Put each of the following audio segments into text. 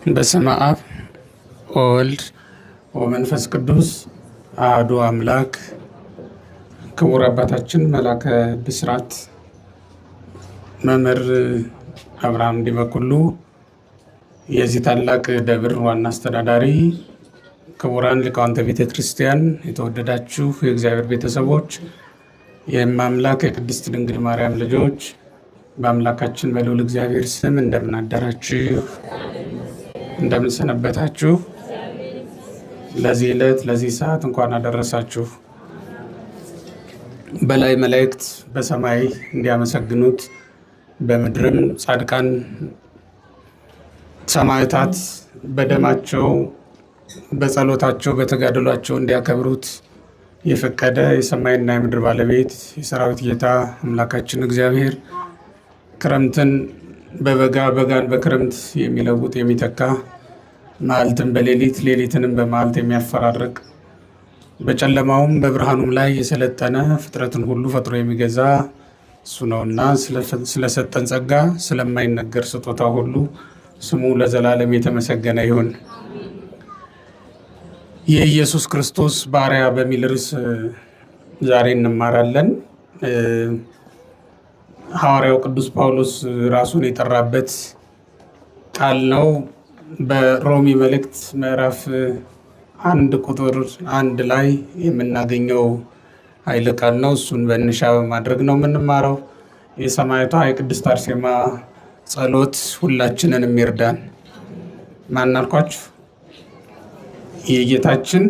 በስመ አብ ወወልድ ወመንፈስ ቅዱስ አሐዱ አምላክ። ክቡር አባታችን መላከ ብስራት መምህር አብርሃም ዲበኩሉ፣ የዚህ ታላቅ ደብር ዋና አስተዳዳሪ፣ ክቡራን ሊቃውንተ ቤተ ክርስቲያን፣ የተወደዳችሁ የእግዚአብሔር ቤተሰቦች፣ የአምላክ የቅድስት ድንግል ማርያም ልጆች፣ በአምላካችን በልዑል እግዚአብሔር ስም እንደምን አደራችሁ? እንደምን ሰነበታችሁ? ለዚህ ዕለት ለዚህ ሰዓት እንኳን አደረሳችሁ። በላይ መላእክት በሰማይ እንዲያመሰግኑት፣ በምድርም ጻድቃን ሰማዕታት በደማቸው በጸሎታቸው በተጋድሏቸው እንዲያከብሩት የፈቀደ የሰማይና የምድር ባለቤት የሰራዊት ጌታ አምላካችን እግዚአብሔር ክረምትን በበጋ በጋን በክረምት የሚለውጥ የሚተካ መዓልትን በሌሊት ሌሊትንም በመዓልት የሚያፈራርቅ በጨለማውም በብርሃኑም ላይ የሰለጠነ ፍጥረትን ሁሉ ፈጥሮ የሚገዛ እሱ ነውና ስለሰጠን ጸጋ ስለማይነገር ስጦታ ሁሉ ስሙ ለዘላለም የተመሰገነ ይሁን። የኢየሱስ ክርስቶስ ባሪያ በሚል ርዕስ ዛሬ እንማራለን። ሐዋርያው ቅዱስ ጳውሎስ ራሱን የጠራበት ቃል ነው። በሮሜ መልእክት ምዕራፍ 1 ቁጥር 1 ላይ የምናገኘው ኃይለ ቃል ነው። እሱን በንሻ በማድረግ ነው የምንማረው። የሰማዕቷ የቅድስት አርሴማ ጸሎት ሁላችንንም ይርዳን። ማን አልኳችሁ? የጌታችን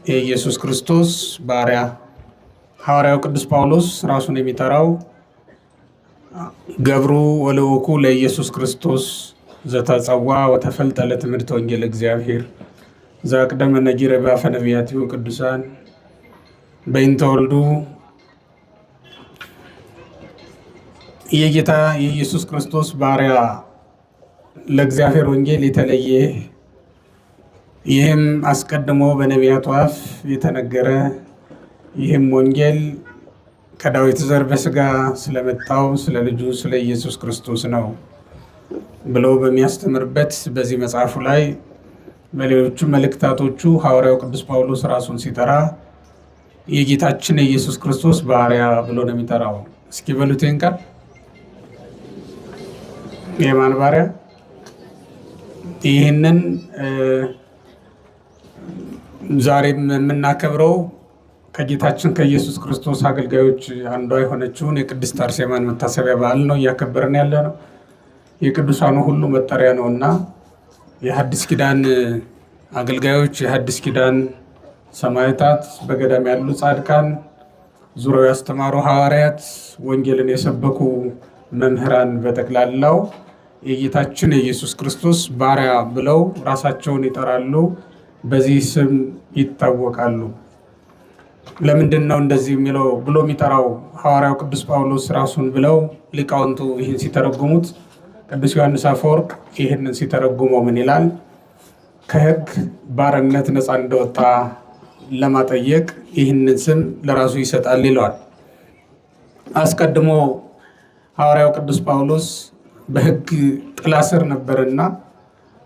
የኢየሱስ ክርስቶስ ባሪያ ሐዋርያው ቅዱስ ጳውሎስ ራሱን የሚጠራው ገብሩ ወለወኩ ለኢየሱስ ክርስቶስ ዘተጸዋ ወተፈልጠ ለትምህርት ወንጌል እግዚአብሔር ዘአቅደመ ነጊረ በአፈ ነቢያቲሁ ቅዱሳን በእንተ ወልዱ። የጌታ የኢየሱስ ክርስቶስ ባሪያ ለእግዚአብሔር ወንጌል የተለየ፣ ይህም አስቀድሞ በነቢያቱ አፍ የተነገረ፣ ይህም ወንጌል ከዳዊት ዘር በስጋ ስለመጣው ስለ ልጁ ስለ ኢየሱስ ክርስቶስ ነው ብሎ በሚያስተምርበት በዚህ መጽሐፉ ላይ በሌሎቹ መልእክታቶቹ ሐዋርያው ቅዱስ ጳውሎስ ራሱን ሲጠራ የጌታችን የኢየሱስ ክርስቶስ ባሪያ ብሎ ነው የሚጠራው። እስኪ በሉት ይህን ቃል። የማን ባሪያ? ይህንን ዛሬም የምናከብረው ከጌታችን ከኢየሱስ ክርስቶስ አገልጋዮች አንዷ የሆነችውን የቅድስት አርሴማን መታሰቢያ በዓል ነው እያከበርን ያለ ነው። የቅዱሳኑ ሁሉ መጠሪያ ነው እና የሐዲስ ኪዳን አገልጋዮች፣ የሐዲስ ኪዳን ሰማዕታት፣ በገዳም ያሉ ጻድቃን፣ ዙረው ያስተማሩ ሐዋርያት፣ ወንጌልን የሰበኩ መምህራን በጠቅላላው የጌታችን የኢየሱስ ክርስቶስ ባሪያ ብለው ራሳቸውን ይጠራሉ። በዚህ ስም ይታወቃሉ። ለምንድን ነው እንደዚህ የሚለው ብሎ የሚጠራው ሐዋርያው ቅዱስ ጳውሎስ ራሱን ብለው ሊቃውንቱ ይህን ሲተረጉሙት፣ ቅዱስ ዮሐንስ አፈወርቅ ይህንን ሲተረጉመው ምን ይላል? ከሕግ ባርነት ነፃ እንደወጣ ለማጠየቅ ይህንን ስም ለራሱ ይሰጣል ይለዋል። አስቀድሞ ሐዋርያው ቅዱስ ጳውሎስ በሕግ ጥላ ስር ነበርና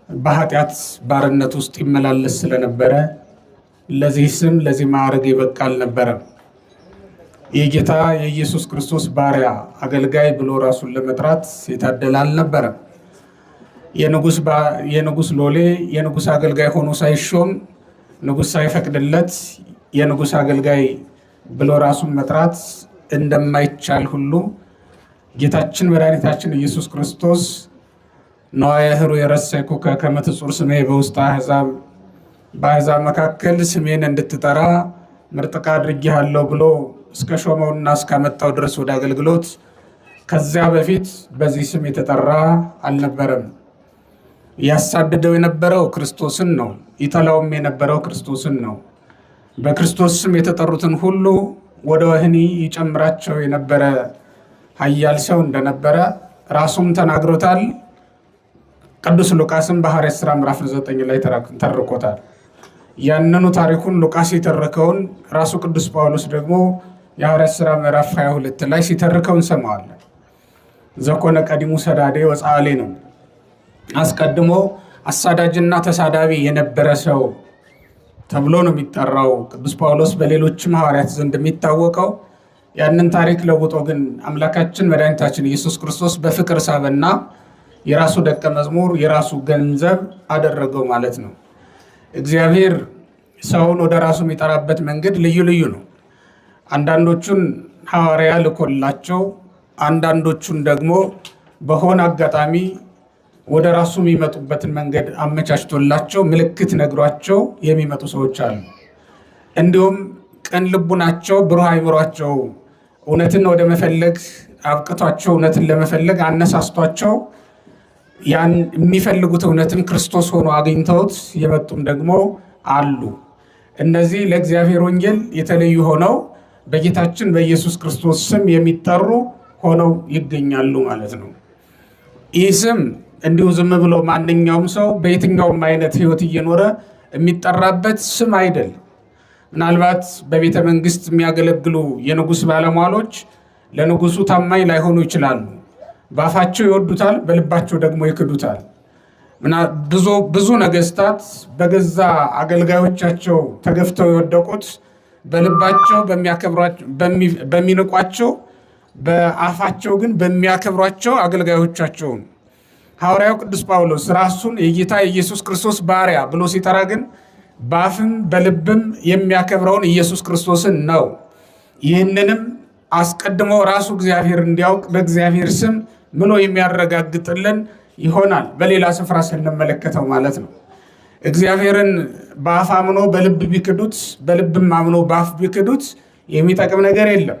በኃጢአት ባርነት ውስጥ ይመላለስ ስለነበረ ለዚህ ስም ለዚህ ማዕረግ የበቃ አልነበረም። የጌታ የኢየሱስ ክርስቶስ ባሪያ አገልጋይ ብሎ ራሱን ለመጥራት የታደለ አልነበረም። የንጉሥ ሎሌ የንጉሥ አገልጋይ ሆኖ ሳይሾም ንጉሥ ሳይፈቅድለት የንጉሥ አገልጋይ ብሎ ራሱን መጥራት እንደማይቻል ሁሉ ጌታችን መድኃኒታችን ኢየሱስ ክርስቶስ ነዋየ ኅሩየ ረሰይኩከ ከመ ትጹር ስሜ በውስተ አሕዛብ፣ በአሕዛብ መካከል ስሜን እንድትጠራ ምርጥቃ አድርጌሃለሁ ብሎ እስከ ሾመውና እስካመጣው ድረስ ወደ አገልግሎት ከዚያ በፊት በዚህ ስም የተጠራ አልነበረም። ያሳድደው የነበረው ክርስቶስን ነው። ይጠላውም የነበረው ክርስቶስን ነው። በክርስቶስ ስም የተጠሩትን ሁሉ ወደ ወህኒ ይጨምራቸው የነበረ ኃያል ሰው እንደነበረ ራሱም ተናግሮታል። ቅዱስ ሉቃስም በሐዋርያት ሥራ ምዕራፍ 9 ላይ ተርኮታል። ያንኑ ታሪኩን ሉቃስ የተረከውን ራሱ ቅዱስ ጳውሎስ ደግሞ የሐዋርያት ሥራ ምዕራፍ 22 ላይ ሲተርከው እንሰማዋለን። ዘኮነ ቀዲሙ ሰዳዴ ወጻሌ ነው። አስቀድሞ አሳዳጅና ተሳዳቢ የነበረ ሰው ተብሎ ነው የሚጠራው ቅዱስ ጳውሎስ በሌሎችም ሐዋርያት ዘንድ የሚታወቀው። ያንን ታሪክ ለውጦ ግን አምላካችን መድኃኒታችን ኢየሱስ ክርስቶስ በፍቅር ሳበና የራሱ ደቀ መዝሙር የራሱ ገንዘብ አደረገው ማለት ነው። እግዚአብሔር ሰውን ወደ ራሱ የሚጠራበት መንገድ ልዩ ልዩ ነው። አንዳንዶቹን ሐዋርያ ልኮላቸው፣ አንዳንዶቹን ደግሞ በሆነ አጋጣሚ ወደ ራሱ የሚመጡበትን መንገድ አመቻችቶላቸው ምልክት ነግሯቸው የሚመጡ ሰዎች አሉ። እንዲሁም ቅን ልቡናቸው ብሩህ አይምሯቸው እውነትን ወደ መፈለግ አብቅቷቸው እውነትን ለመፈለግ አነሳስቷቸው ያን የሚፈልጉት እውነትን ክርስቶስ ሆኖ አግኝተውት የመጡም ደግሞ አሉ። እነዚህ ለእግዚአብሔር ወንጌል የተለዩ ሆነው በጌታችን በኢየሱስ ክርስቶስ ስም የሚጠሩ ሆነው ይገኛሉ ማለት ነው። ይህ ስም እንዲሁ ዝም ብሎ ማንኛውም ሰው በየትኛውም አይነት ሕይወት እየኖረ የሚጠራበት ስም አይደለም። ምናልባት በቤተ መንግስት የሚያገለግሉ የንጉሥ ባለሟሎች ለንጉሱ ታማኝ ላይሆኑ ይችላሉ። በአፋቸው ይወዱታል፣ በልባቸው ደግሞ ይክዱታል። ብዙ ነገስታት በገዛ አገልጋዮቻቸው ተገፍተው የወደቁት በልባቸው በሚንቋቸው በአፋቸው ግን በሚያከብሯቸው አገልጋዮቻቸው። ሐዋርያው ቅዱስ ጳውሎስ ራሱን የጌታ የኢየሱስ ክርስቶስ ባሪያ ብሎ ሲጠራ ግን በአፍም በልብም የሚያከብረውን ኢየሱስ ክርስቶስን ነው። ይህንንም አስቀድሞ ራሱ እግዚአብሔር እንዲያውቅ በእግዚአብሔር ስም ምሎ የሚያረጋግጥልን ይሆናል። በሌላ ስፍራ ስንመለከተው ማለት ነው። እግዚአብሔርን በአፍ አምኖ በልብ ቢክዱት፣ በልብም አምኖ በአፍ ቢክዱት የሚጠቅም ነገር የለም።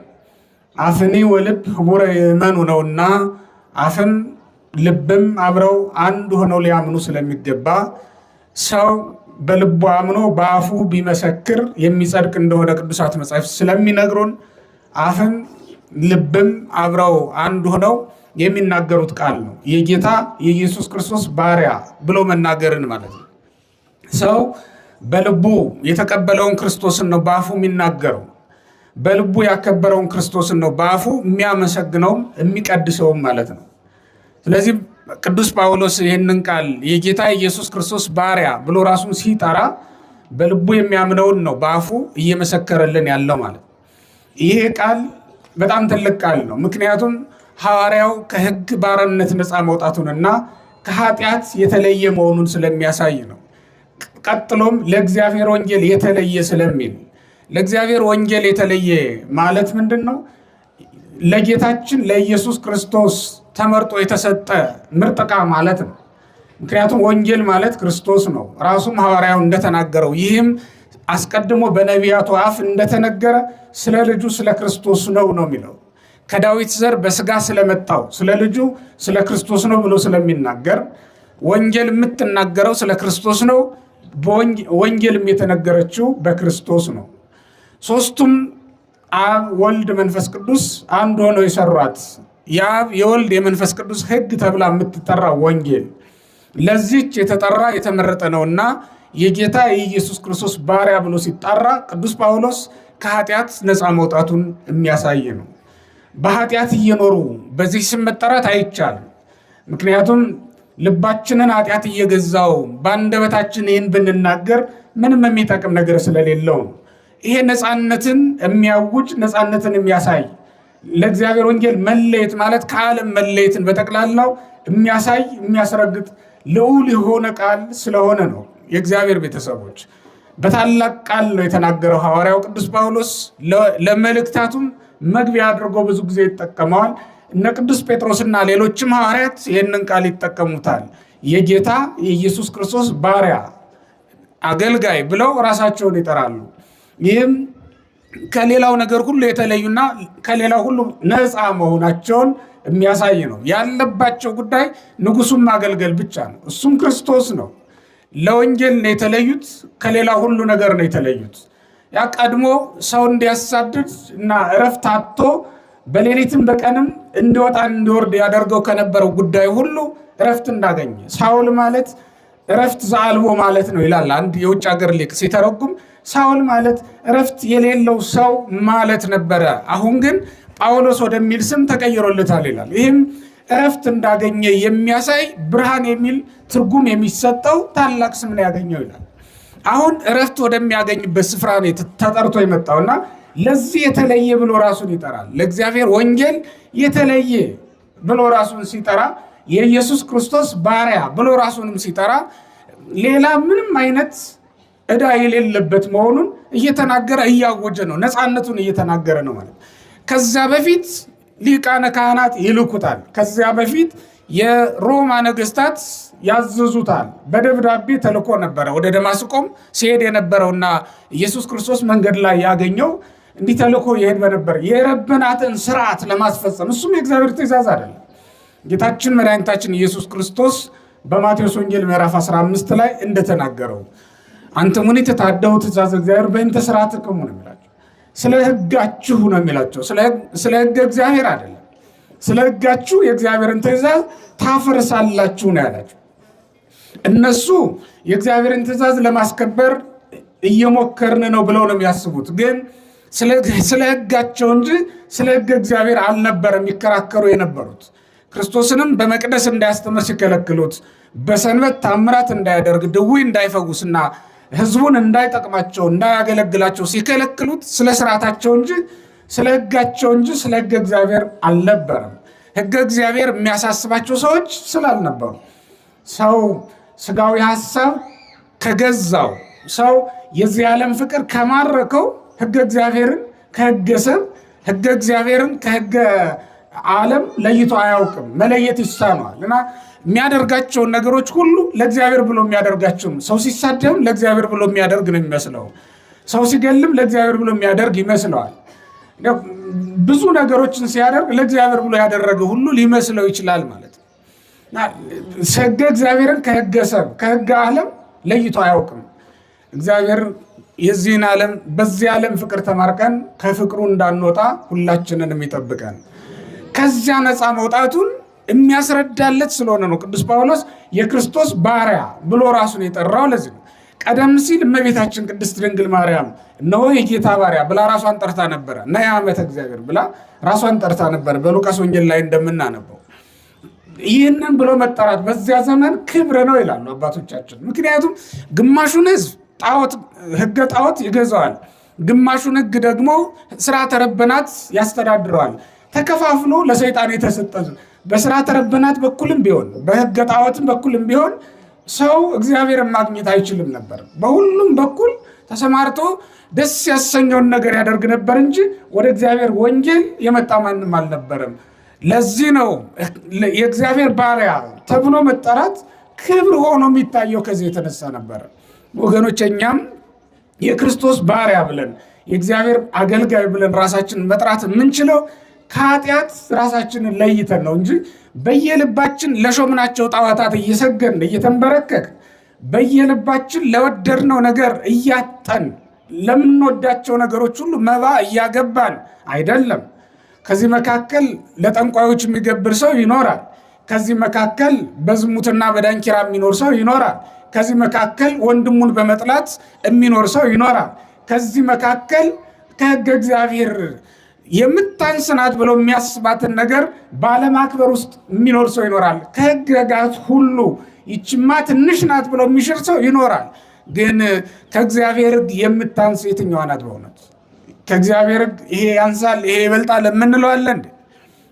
አፍኒ ወልብ ህቡረ የመኑ ነውና አፍም ልብም አብረው አንድ ሆነው ሊያምኑ ስለሚገባ ሰው በልቡ አምኖ በአፉ ቢመሰክር የሚጸድቅ እንደሆነ ቅዱሳት መጻሕፍት ስለሚነግሩን አፍም ልብም አብረው አንድ ሆነው የሚናገሩት ቃል ነው። የጌታ የኢየሱስ ክርስቶስ ባሪያ ብሎ መናገርን ማለት ነው። ሰው በልቡ የተቀበለውን ክርስቶስን ነው በአፉ የሚናገረው። በልቡ ያከበረውን ክርስቶስን ነው በአፉ የሚያመሰግነውም የሚቀድሰውም ማለት ነው። ስለዚህ ቅዱስ ጳውሎስ ይህንን ቃል የጌታ ኢየሱስ ክርስቶስ ባሪያ ብሎ ራሱን ሲጠራ በልቡ የሚያምነውን ነው በአፉ እየመሰከረልን ያለው ማለት ነው። ይሄ ቃል በጣም ትልቅ ቃል ነው። ምክንያቱም ሐዋርያው ከሕግ ባርነት ነፃ መውጣቱንና ከኃጢአት የተለየ መሆኑን ስለሚያሳይ ነው። ቀጥሎም ለእግዚአብሔር ወንጌል የተለየ ስለሚል፣ ለእግዚአብሔር ወንጌል የተለየ ማለት ምንድን ነው? ለጌታችን ለኢየሱስ ክርስቶስ ተመርጦ የተሰጠ ምርጥ ዕቃ ማለት ነው። ምክንያቱም ወንጌል ማለት ክርስቶስ ነው። ራሱም ሐዋርያው እንደተናገረው ይህም አስቀድሞ በነቢያቱ አፍ እንደተነገረ ስለ ልጁ ስለ ክርስቶስ ነው የሚለው። ከዳዊት ዘር በስጋ ስለመጣው ስለ ልጁ ስለ ክርስቶስ ነው ብሎ ስለሚናገር ወንጌል የምትናገረው ስለ ክርስቶስ ነው። ወንጌልም የተነገረችው በክርስቶስ ነው። ሦስቱም አብ፣ ወልድ፣ መንፈስ ቅዱስ አንድ ሆነው የሰሯት የአብ የወልድ የመንፈስ ቅዱስ ሕግ ተብላ የምትጠራ ወንጌል ለዚች የተጠራ የተመረጠ ነውና የጌታ የኢየሱስ ክርስቶስ ባሪያ ብሎ ሲጠራ ቅዱስ ጳውሎስ ከኃጢአት ነፃ መውጣቱን የሚያሳይ ነው። በኃጢአት እየኖሩ በዚህ ስም መጠራት አይቻልም። ምክንያቱም ልባችንን ኃጢአት እየገዛው በአንደበታችን ይህን ብንናገር ምንም የሚጠቅም ነገር ስለሌለው ነው። ይሄ ነፃነትን የሚያውጅ ነፃነትን የሚያሳይ ለእግዚአብሔር ወንጌል መለየት ማለት ከዓለም መለየትን በጠቅላላው የሚያሳይ የሚያስረግጥ ልዑል የሆነ ቃል ስለሆነ ነው። የእግዚአብሔር ቤተሰቦች በታላቅ ቃል ነው የተናገረው ሐዋርያው ቅዱስ ጳውሎስ። ለመልእክታቱም መግቢያ አድርጎ ብዙ ጊዜ ይጠቀመዋል። እነ ቅዱስ ጴጥሮስና ሌሎችም ሐዋርያት ይህንን ቃል ይጠቀሙታል። የጌታ የኢየሱስ ክርስቶስ ባሪያ አገልጋይ ብለው ራሳቸውን ይጠራሉ። ይህም ከሌላው ነገር ሁሉ የተለዩና ከሌላው ሁሉ ነፃ መሆናቸውን የሚያሳይ ነው። ያለባቸው ጉዳይ ንጉሱን ማገልገል ብቻ ነው። እሱም ክርስቶስ ነው። ለወንጌል ነው የተለዩት። ከሌላ ሁሉ ነገር ነው የተለዩት። ያ ቀድሞ ሰው እንዲያሳድድ እና እረፍት አጥቶ በሌሊትም በቀንም እንዲወጣ እንዲወርድ ያደርገው ከነበረው ጉዳይ ሁሉ እረፍት እንዳገኘ ሳውል ማለት እረፍት ዘአልቦ ማለት ነው ይላል አንድ የውጭ ሀገር ሊቅ ሲተረጉም። ሳውል ማለት እረፍት የሌለው ሰው ማለት ነበረ። አሁን ግን ጳውሎስ ወደሚል ስም ተቀይሮለታል ይላል። ይህም እረፍት እንዳገኘ የሚያሳይ ብርሃን የሚል ትርጉም የሚሰጠው ታላቅ ስም ነው ያገኘው ይላል። አሁን እረፍት ወደሚያገኝበት ስፍራ ነው ተጠርቶ የመጣውና ለዚህ የተለየ ብሎ ራሱን ይጠራል። ለእግዚአብሔር ወንጌል የተለየ ብሎ ራሱን ሲጠራ የኢየሱስ ክርስቶስ ባሪያ ብሎ ራሱንም ሲጠራ ሌላ ምንም አይነት ዕዳ የሌለበት መሆኑን እየተናገረ እያወጀ ነው። ነፃነቱን እየተናገረ ነው ማለት። ከዚያ በፊት ሊቃነ ካህናት ይልኩታል። ከዚያ በፊት የሮማ ነገስታት ያዘዙታል። በደብዳቤ ተልኮ ነበረ። ወደ ደማስቆም ሲሄድ የነበረውና ኢየሱስ ክርስቶስ መንገድ ላይ ያገኘው እንዲህ ተልኮ ይሄድ በነበር የረበናትን ስርዓት ለማስፈጸም እሱም የእግዚአብሔር ትእዛዝ አይደለም። ጌታችን መድኃኒታችን ኢየሱስ ክርስቶስ በማቴዎስ ወንጌል ምዕራፍ 15 ላይ እንደተናገረው አንትሙኒ ተታደው ትእዛዝ እግዚአብሔር በእንተ ሥርዓትክሙ ነው የሚላቸው። ስለ ሕጋችሁ ነው የሚላቸው። ስለ ሕገ እግዚአብሔር አይደለም። ስለ ሕጋችሁ የእግዚአብሔርን ትእዛዝ ታፈርሳላችሁ ነው ያላቸው። እነሱ የእግዚአብሔርን ትእዛዝ ለማስከበር እየሞከርን ነው ብለው ነው የሚያስቡት። ግን ስለ ሕጋቸው እንጂ ስለ ሕገ እግዚአብሔር አልነበረም የሚከራከሩ የነበሩት። ክርስቶስንም በመቅደስ እንዳያስተምር ሲከለክሉት፣ በሰንበት ታምራት እንዳያደርግ፣ ድውይ እንዳይፈውስና ሕዝቡን እንዳይጠቅማቸው እንዳያገለግላቸው ሲከለክሉት ስለ ስርዓታቸው እንጂ ስለ ሕጋቸው እንጂ ስለ ሕገ እግዚአብሔር አልነበረም። ሕገ እግዚአብሔር የሚያሳስባቸው ሰዎች ስላልነበሩ ሰው ስጋዊ ሐሳብ ከገዛው ሰው የዚህ ዓለም ፍቅር ከማረከው ሕገ እግዚአብሔርን ከሕገ ሰብ ሕገ እግዚአብሔርን ከሕገ ዓለም ለይቶ አያውቅም። መለየት ይሳነዋል እና የሚያደርጋቸውን ነገሮች ሁሉ ለእግዚአብሔር ብሎ የሚያደርጋቸው። ሰው ሲሳደብም ለእግዚአብሔር ብሎ የሚያደርግ ነው የሚመስለው። ሰው ሲገልም ለእግዚአብሔር ብሎ የሚያደርግ ይመስለዋል። ብዙ ነገሮችን ሲያደርግ ለእግዚአብሔር ብሎ ያደረገ ሁሉ ሊመስለው ይችላል ማለት ነው። ሕገ እግዚአብሔርን ከሕገ ሰብ ከሕገ ዓለም ለይቶ አያውቅም። እግዚአብሔር የዚህን ዓለም በዚህ ዓለም ፍቅር ተማርከን ከፍቅሩ እንዳንወጣ ሁላችንን የሚጠብቀን ከዚያ ነፃ መውጣቱን የሚያስረዳለት ስለሆነ ነው ቅዱስ ጳውሎስ የክርስቶስ ባሪያ ብሎ ራሱን የጠራው። ለዚህ ነው ቀደም ሲል እመቤታችን ቅድስት ድንግል ማርያም እነሆ የጌታ ባሪያ ብላ ራሷን ጠርታ ነበረ። ነያ ዓመተ እግዚአብሔር ብላ ራሷን ጠርታ ነበረ በሉቃስ ወንጌል ላይ እንደምናነበው። ይህንን ብሎ መጠራት በዚያ ዘመን ክብር ነው ይላሉ አባቶቻችን። ምክንያቱም ግማሹን ሕዝብ ሕገ ጣዖት ይገዛዋል፣ ግማሹን ሕግ ደግሞ ስርዓተ ረበናት ያስተዳድረዋል። ተከፋፍሎ ለሰይጣን የተሰጠ በስርዓተ ረበናት በኩልም ቢሆን በሕገ ጣዖትም በኩልም ቢሆን ሰው እግዚአብሔርን ማግኘት አይችልም ነበር። በሁሉም በኩል ተሰማርቶ ደስ ያሰኘውን ነገር ያደርግ ነበር እንጂ ወደ እግዚአብሔር ወንጌል የመጣ ማንም አልነበረም። ለዚህ ነው የእግዚአብሔር ባሪያ ተብሎ መጠራት ክብር ሆኖ የሚታየው ከዚህ የተነሳ ነበር። ወገኖች እኛም የክርስቶስ ባሪያ ብለን የእግዚአብሔር አገልጋይ ብለን ራሳችንን መጥራት የምንችለው ከኃጢአት ራሳችንን ለይተን ነው እንጂ በየልባችን ለሾምናቸው ጣዖታት እየሰገድን እየተንበረከክ በየልባችን ለወደድነው ነገር እያጠን ለምንወዳቸው ነገሮች ሁሉ መባ እያገባን አይደለም። ከዚህ መካከል ለጠንቋዮች የሚገብር ሰው ይኖራል። ከዚህ መካከል በዝሙትና በዳንኪራ የሚኖር ሰው ይኖራል። ከዚህ መካከል ወንድሙን በመጥላት የሚኖር ሰው ይኖራል። ከዚህ መካከል ከሕገ እግዚአብሔር የምታንስ ናት ብለው የሚያስባትን ነገር ባለማክበር ውስጥ የሚኖር ሰው ይኖራል። ከሕግጋት ሁሉ ይችማ ትንሽ ናት ብለው የሚሽር ሰው ይኖራል። ግን ከእግዚአብሔር ሕግ የምታንስ የትኛዋ ናት? በእውነት ከእግዚአብሔር ሕግ ይሄ ያንሳል ይሄ ይበልጣል የምንለው አለ እንዴ?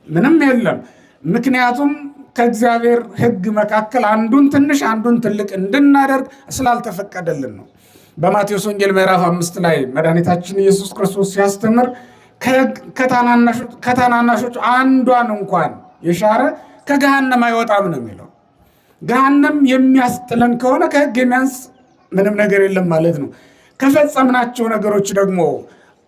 ምንም የለም። ምክንያቱም ከእግዚአብሔር ሕግ መካከል አንዱን ትንሽ አንዱን ትልቅ እንድናደርግ ስላልተፈቀደልን ነው። በማቴዎስ ወንጌል ምዕራፍ 5 ላይ መድኃኒታችን ኢየሱስ ክርስቶስ ሲያስተምር ከታናናሾች አንዷን እንኳን የሻረ ከገሃነም አይወጣም ነው የሚለው። ገሃነም የሚያስጥለን ከሆነ ከሕግ የሚያንስ ምንም ነገር የለም ማለት ነው። ከፈጸምናቸው ነገሮች ደግሞ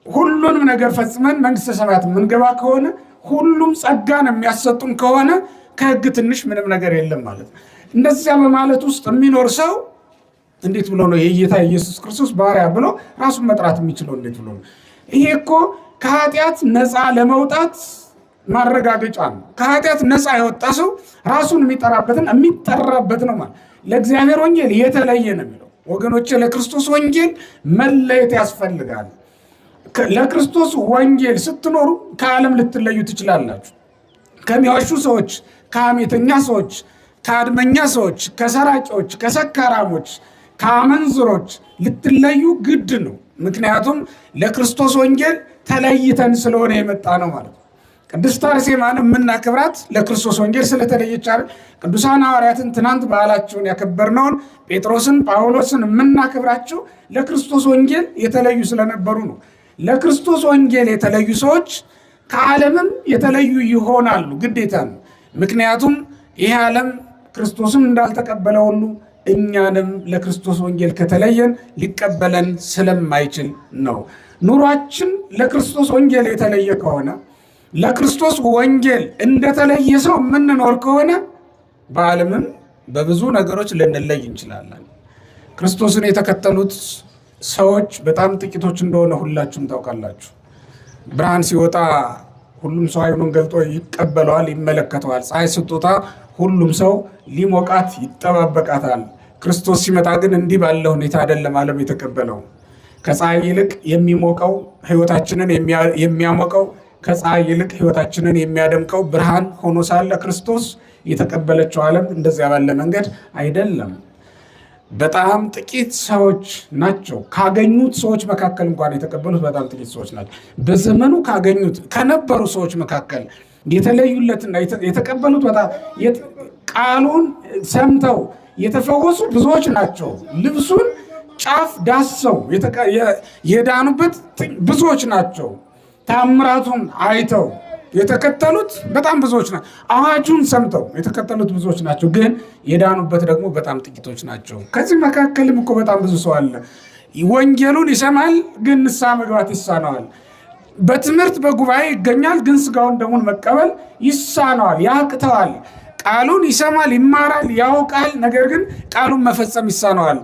ሁሉንም ነገር ፈጽመን መንግሥተ ሰማያት የምንገባ ከሆነ ሁሉም ጸጋን የሚያሰጡን ከሆነ ከሕግ ትንሽ ምንም ነገር የለም ማለት ነው። እንደዚያ በማለት ውስጥ የሚኖር ሰው እንዴት ብሎ ነው የጌታ ኢየሱስ ክርስቶስ ባሪያ ብሎ ራሱን መጥራት የሚችለው? እንዴት ብሎ ነው? ይሄ እኮ ከኃጢአት ነፃ ለመውጣት ማረጋገጫ ነው። ከኃጢአት ነፃ የወጣ ሰው ራሱን የሚጠራበት ነው ማለት። ለእግዚአብሔር ወንጌል የተለየ ነው የሚለው ወገኖቼ። ለክርስቶስ ወንጌል መለየት ያስፈልጋል። ለክርስቶስ ወንጌል ስትኖሩ ከዓለም ልትለዩ ትችላላችሁ። ከሚዋሹ ሰዎች፣ ከሐሜተኛ ሰዎች፣ ከአድመኛ ሰዎች፣ ከሰራቂዎች፣ ከሰካራሞች፣ ከአመንዝሮች ልትለዩ ግድ ነው። ምክንያቱም ለክርስቶስ ወንጌል ተለይተን ስለሆነ የመጣ ነው ማለት ነው። ቅድስት አርሴማን የምናከብራት ለክርስቶስ ወንጌል ስለተለየች አይደል? ቅዱሳን ሐዋርያትን ትናንት በዓላቸውን ያከበርነውን ጴጥሮስን፣ ጳውሎስን የምናከብራቸው ለክርስቶስ ወንጌል የተለዩ ስለነበሩ ነው። ለክርስቶስ ወንጌል የተለዩ ሰዎች ከዓለምም የተለዩ ይሆናሉ፣ ግዴታ ነው። ምክንያቱም ይህ ዓለም ክርስቶስን እንዳልተቀበለ ሁሉ እኛንም ለክርስቶስ ወንጌል ከተለየን ሊቀበለን ስለማይችል ነው። ኑሯችን ለክርስቶስ ወንጌል የተለየ ከሆነ ለክርስቶስ ወንጌል እንደተለየ ሰው የምንኖር ከሆነ በዓለምም በብዙ ነገሮች ልንለይ እንችላለን። ክርስቶስን የተከተሉት ሰዎች በጣም ጥቂቶች እንደሆነ ሁላችሁም ታውቃላችሁ። ብርሃን ሲወጣ ሁሉም ሰው ዓይኑን ገልጦ ይቀበለዋል፣ ይመለከተዋል። ፀሐይ ስትወጣ ሁሉም ሰው ሊሞቃት ይጠባበቃታል። ክርስቶስ ሲመጣ ግን እንዲህ ባለ ሁኔታ አይደለም ዓለም የተቀበለው። ከፀሐይ ይልቅ የሚሞቀው ሕይወታችንን የሚያሞቀው ከፀሐይ ይልቅ ሕይወታችንን የሚያደምቀው ብርሃን ሆኖ ሳለ ክርስቶስ የተቀበለችው ዓለም እንደዚያ ባለ መንገድ አይደለም። በጣም ጥቂት ሰዎች ናቸው። ካገኙት ሰዎች መካከል እንኳን የተቀበሉት በጣም ጥቂት ሰዎች ናቸው። በዘመኑ ከነበሩ ሰዎች መካከል የተለዩለትና የተቀበሉት በጣም ቃሉን ሰምተው የተፈወሱ ብዙዎች ናቸው። ልብሱን ጫፍ ዳሰው የዳኑበት ብዙዎች ናቸው። ታምራቱን አይተው የተከተሉት በጣም ብዙዎች ናቸው። አዋጁን ሰምተው የተከተሉት ብዙዎች ናቸው። ግን የዳኑበት ደግሞ በጣም ጥቂቶች ናቸው። ከዚህ መካከልም እኮ በጣም ብዙ ሰው አለ። ወንጌሉን ይሰማል፣ ግን ንስሐ መግባት ይሳነዋል። በትምህርት በጉባኤ ይገኛል፣ ግን ስጋውን ደሙን መቀበል ይሳነዋል፣ ያቅተዋል። ቃሉን ይሰማል፣ ይማራል፣ ያውቃል፣ ነገር ግን ቃሉን መፈጸም ይሳነዋል።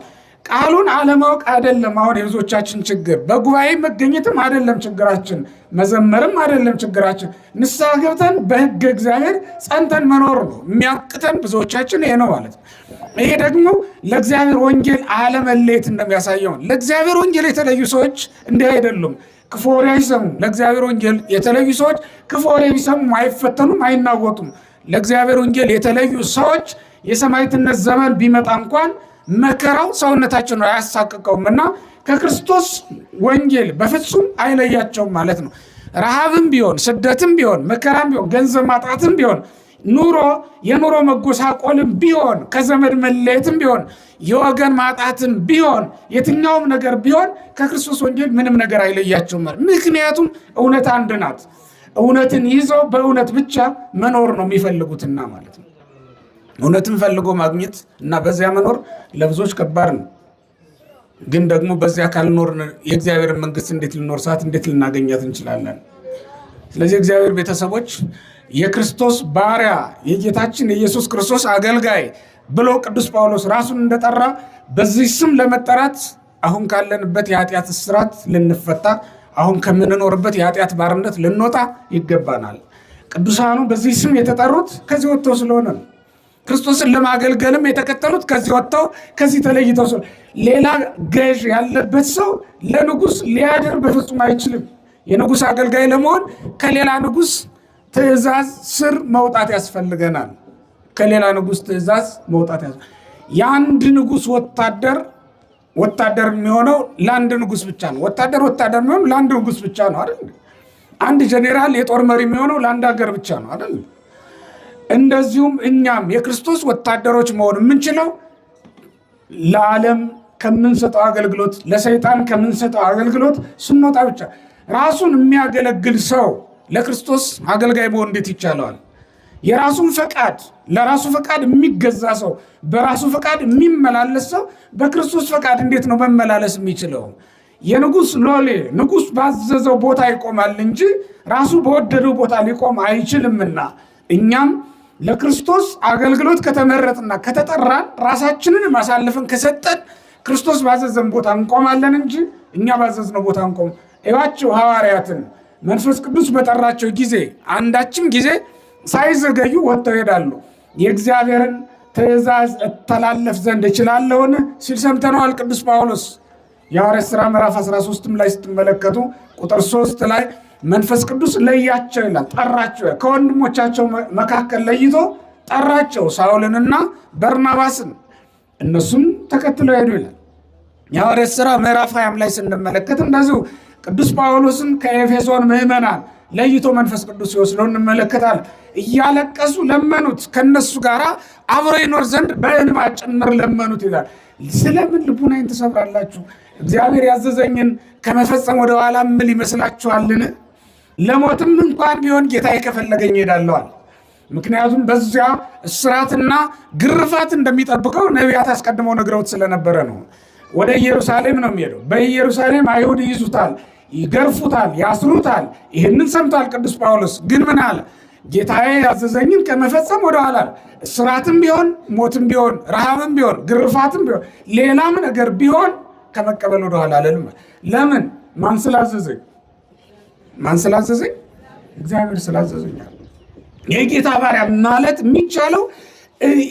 ቃሉን አለማወቅ አይደለም አሁን የብዙዎቻችን ችግር። በጉባኤ መገኘትም አይደለም ችግራችን፣ መዘመርም አይደለም ችግራችን። ንስሐ ገብተን በሕገ እግዚአብሔር ጸንተን መኖር ነው የሚያቅተን ብዙዎቻችን። ይሄ ነው ማለት ነው። ይሄ ደግሞ ለእግዚአብሔር ወንጌል አለመለየት እንደሚያሳየው ለእግዚአብሔር ወንጌል የተለዩ ሰዎች እንዲህ አይደሉም። ክፉ ወሬ አይሰሙም። ለእግዚአብሔር ወንጌል የተለዩ ሰዎች ክፉ ወሬ ቢሰሙም አይፈተኑም፣ አይናወጡም። ለእግዚአብሔር ወንጌል የተለዩ ሰዎች የሰማዕትነት ዘመን ቢመጣ እንኳን መከራው ሰውነታችን ነው አያሳቅቀውም እና ከክርስቶስ ወንጌል በፍጹም አይለያቸውም ማለት ነው። ረሃብም ቢሆን ስደትም ቢሆን መከራም ቢሆን ገንዘብ ማጣትም ቢሆን የኑሮ መጎሳቆልም ቢሆን ከዘመድ መለየትም ቢሆን የወገን ማጣትም ቢሆን የትኛውም ነገር ቢሆን ከክርስቶስ ወንጌል ምንም ነገር አይለያቸውም ማለት። ምክንያቱም እውነት አንድ ናት። እውነትን ይዘው በእውነት ብቻ መኖር ነው የሚፈልጉትና ማለት ነው። እውነትን ፈልጎ ማግኘት እና በዚያ መኖር ለብዙዎች ከባድ ነው። ግን ደግሞ በዚያ ካልኖር የእግዚአብሔር መንግስት እንዴት ልንወርሳት እንዴት ልናገኛት እንችላለን? ስለዚህ እግዚአብሔር ቤተሰቦች የክርስቶስ ባሪያ የጌታችን የኢየሱስ ክርስቶስ አገልጋይ ብሎ ቅዱስ ጳውሎስ ራሱን እንደጠራ በዚህ ስም ለመጠራት አሁን ካለንበት የኃጢአት እስራት ልንፈታ፣ አሁን ከምንኖርበት የኃጢአት ባርነት ልንወጣ ይገባናል። ቅዱሳኑ በዚህ ስም የተጠሩት ከዚህ ወጥተው ስለሆነ ነው። ክርስቶስን ለማገልገልም የተከተሉት ከዚህ ወጥተው ከዚህ ተለይተው ስለሆነ። ሌላ ገዥ ያለበት ሰው ለንጉሥ ሊያድር በፍጹም አይችልም። የንጉሥ አገልጋይ ለመሆን ከሌላ ንጉሥ ትእዛዝ ስር መውጣት ያስፈልገናል። ከሌላ ንጉሥ ትእዛዝ መውጣት የአንድ ንጉሥ ወታደር የሚሆነው ለአንድ ንጉሥ ብቻ ነው። ወታደር የሚሆነው ለአንድ ንጉሥ ብቻ ነው አይደል? አንድ ጄኔራል የጦር መሪ የሚሆነው ለአንድ ሀገር ብቻ ነው አይደል? እንደዚሁም እኛም የክርስቶስ ወታደሮች መሆን የምንችለው ለዓለም ከምንሰጠው አገልግሎት፣ ለሰይጣን ከምንሰጠው አገልግሎት ስንወጣ ብቻ። ራሱን የሚያገለግል ሰው ለክርስቶስ አገልጋይ መሆን እንዴት ይቻለዋል? የራሱን ፈቃድ ለራሱ ፈቃድ የሚገዛ ሰው፣ በራሱ ፈቃድ የሚመላለስ ሰው በክርስቶስ ፈቃድ እንዴት ነው መመላለስ የሚችለው? የንጉሥ ሎሌ ንጉሥ ባዘዘው ቦታ ይቆማል እንጂ ራሱ በወደደው ቦታ ሊቆም አይችልምና እኛም ለክርስቶስ አገልግሎት ከተመረጥና ከተጠራን ራሳችንን ማሳለፍን ከሰጠን ክርስቶስ ባዘዘን ቦታ እንቆማለን እንጂ እኛ ባዘዝነው ቦታ እንቆም። እባችሁ ሐዋርያትን መንፈስ ቅዱስ በጠራቸው ጊዜ አንዳችም ጊዜ ሳይዘገዩ ወጥተው ይሄዳሉ። የእግዚአብሔርን ትእዛዝ እተላለፍ ዘንድ እችላለሁን ሲል ሰምተነዋል ቅዱስ ጳውሎስ። የሐዋርያት ሥራ ምዕራፍ 13 ላይ ስትመለከቱ ቁጥር 3 ላይ መንፈስ ቅዱስ ለያቸው ይላል፣ ጠራቸው። ከወንድሞቻቸው መካከል ለይቶ ጠራቸው፣ ሳውልንና በርናባስን። እነሱም ተከትለው ሄዱ ይላል። የሐዋርያት ሥራ ምዕራፍ 20 ላይ ስንመለከት እንደዚሁ ቅዱስ ጳውሎስን ከኤፌሶን ምዕመናን ለይቶ መንፈስ ቅዱስ ሲወስደው እንመለከታለን። እያለቀሱ ለመኑት፣ ከነሱ ጋር አብሮ ይኖር ዘንድ በእንባ ጭምር ለመኑት ይላል። ስለምን ልቡናዬን ትሰብራላችሁ? እግዚአብሔር ያዘዘኝን ከመፈጸም ወደ ኋላ ምን ይመስላችኋልን? ለሞትም እንኳን ቢሆን ጌታዬ ከፈለገኝ እሄዳለሁ። ምክንያቱም በዚያ እስራትና ግርፋት እንደሚጠብቀው ነቢያት አስቀድመው ነግረውት ስለነበረ ነው። ወደ ኢየሩሳሌም ነው የሚሄደው። በኢየሩሳሌም አይሁድ ይይዙታል፣ ይገርፉታል፣ ያስሩታል። ይህንን ሰምቷል ቅዱስ ጳውሎስ። ግን ምን አለ? ጌታዬ ያዘዘኝን ከመፈጸም ወደኋላ፣ እስራትም ቢሆን ሞትም ቢሆን ረሃብም ቢሆን ግርፋትም ቢሆን ሌላም ነገር ቢሆን ከመቀበል ወደኋላ አልልም። ለምን? ማን ስላዘዘኝ? ማን ስላዘዘኝ? እግዚአብሔር ስላዘዘኛል። የጌታ ባሪያ ማለት የሚቻለው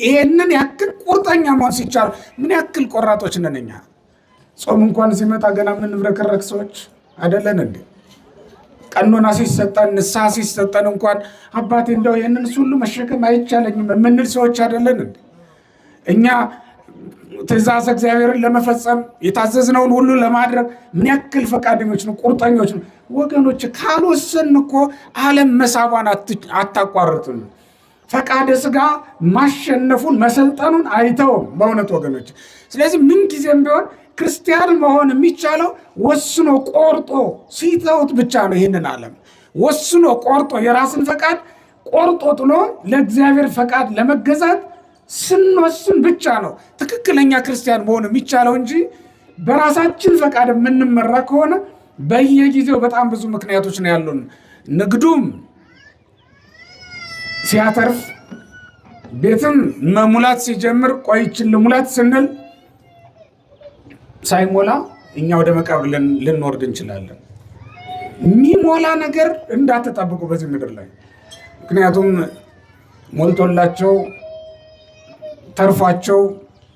ይሄንን ያክል ቁርጠኛ መሆን ሲቻል፣ ምን ያክል ቆራጦች ነን እኛ። ጾም እንኳን ሲመጣ ገና የምንብረከረክ ሰዎች አይደለን እንዴ? ቀኖና ሲሰጠን ንስሐ ሲሰጠን እንኳን አባቴ እንደው ይህንን ሁሉ መሸከም አይቻለኝም የምንል ሰዎች አይደለን እንዴ? እኛ ትእዛዝ እግዚአብሔርን ለመፈጸም የታዘዝነውን ሁሉ ለማድረግ ምን ያክል ፈቃደኞች ነው፣ ቁርጠኞች ነው ወገኖች። ካልወሰን እኮ ዓለም መሳቧን አታቋርጥም። ፈቃደ ስጋ ማሸነፉን መሰልጠኑን አይተውም በእውነት ወገኖች። ስለዚህ ምንጊዜም ቢሆን ክርስቲያን መሆን የሚቻለው ወስኖ ቆርጦ ሲተውት ብቻ ነው። ይህንን ዓለም ወስኖ ቆርጦ የራስን ፈቃድ ቆርጦ ጥሎ ለእግዚአብሔር ፈቃድ ለመገዛት ስንወስን ብቻ ነው ትክክለኛ ክርስቲያን መሆን የሚቻለው እንጂ በራሳችን ፈቃድ የምንመራ ከሆነ በየጊዜው በጣም ብዙ ምክንያቶች ነው ያሉን። ንግዱም ሲያተርፍ ቤትም መሙላት ሲጀምር ቆይችን ልሙላት ስንል ሳይሞላ እኛ ወደ መቃብር ልንወርድ እንችላለን። የሚሞላ ነገር እንዳትጠብቁ በዚህ ምድር ላይ። ምክንያቱም ሞልቶላቸው ተርፏቸው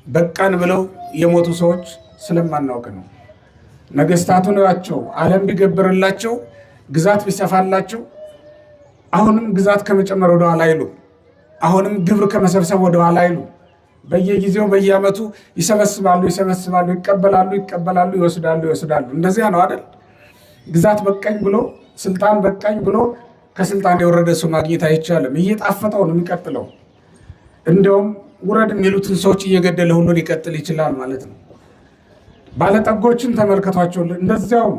በቃን ብለው የሞቱ ሰዎች ስለማናውቅ ነው። ነገስታቱን ያቸው ዓለም ቢገብርላቸው ግዛት ቢሰፋላቸው አሁንም ግዛት ከመጨመር ወደ ኋላ አይሉ፣ አሁንም ግብር ከመሰብሰብ ወደ ኋላ አይሉ። በየጊዜው በየዓመቱ ይሰበስባሉ፣ ይቀበላሉ፣ ይወስዳሉ። እንደዚያ ነው አይደል? ግዛት በቃኝ ብሎ ስልጣን በቃኝ ብሎ ከስልጣን የወረደ ሰው ማግኘት አይቻልም። እየጣፈጠው ነው የሚቀጥለው። እንደውም ውረድ የሚሉትን ሰዎች እየገደለ ሁሉ ሊቀጥል ይችላል ማለት ነው። ባለጠጎችን ተመልከቷቸው። እንደዚያው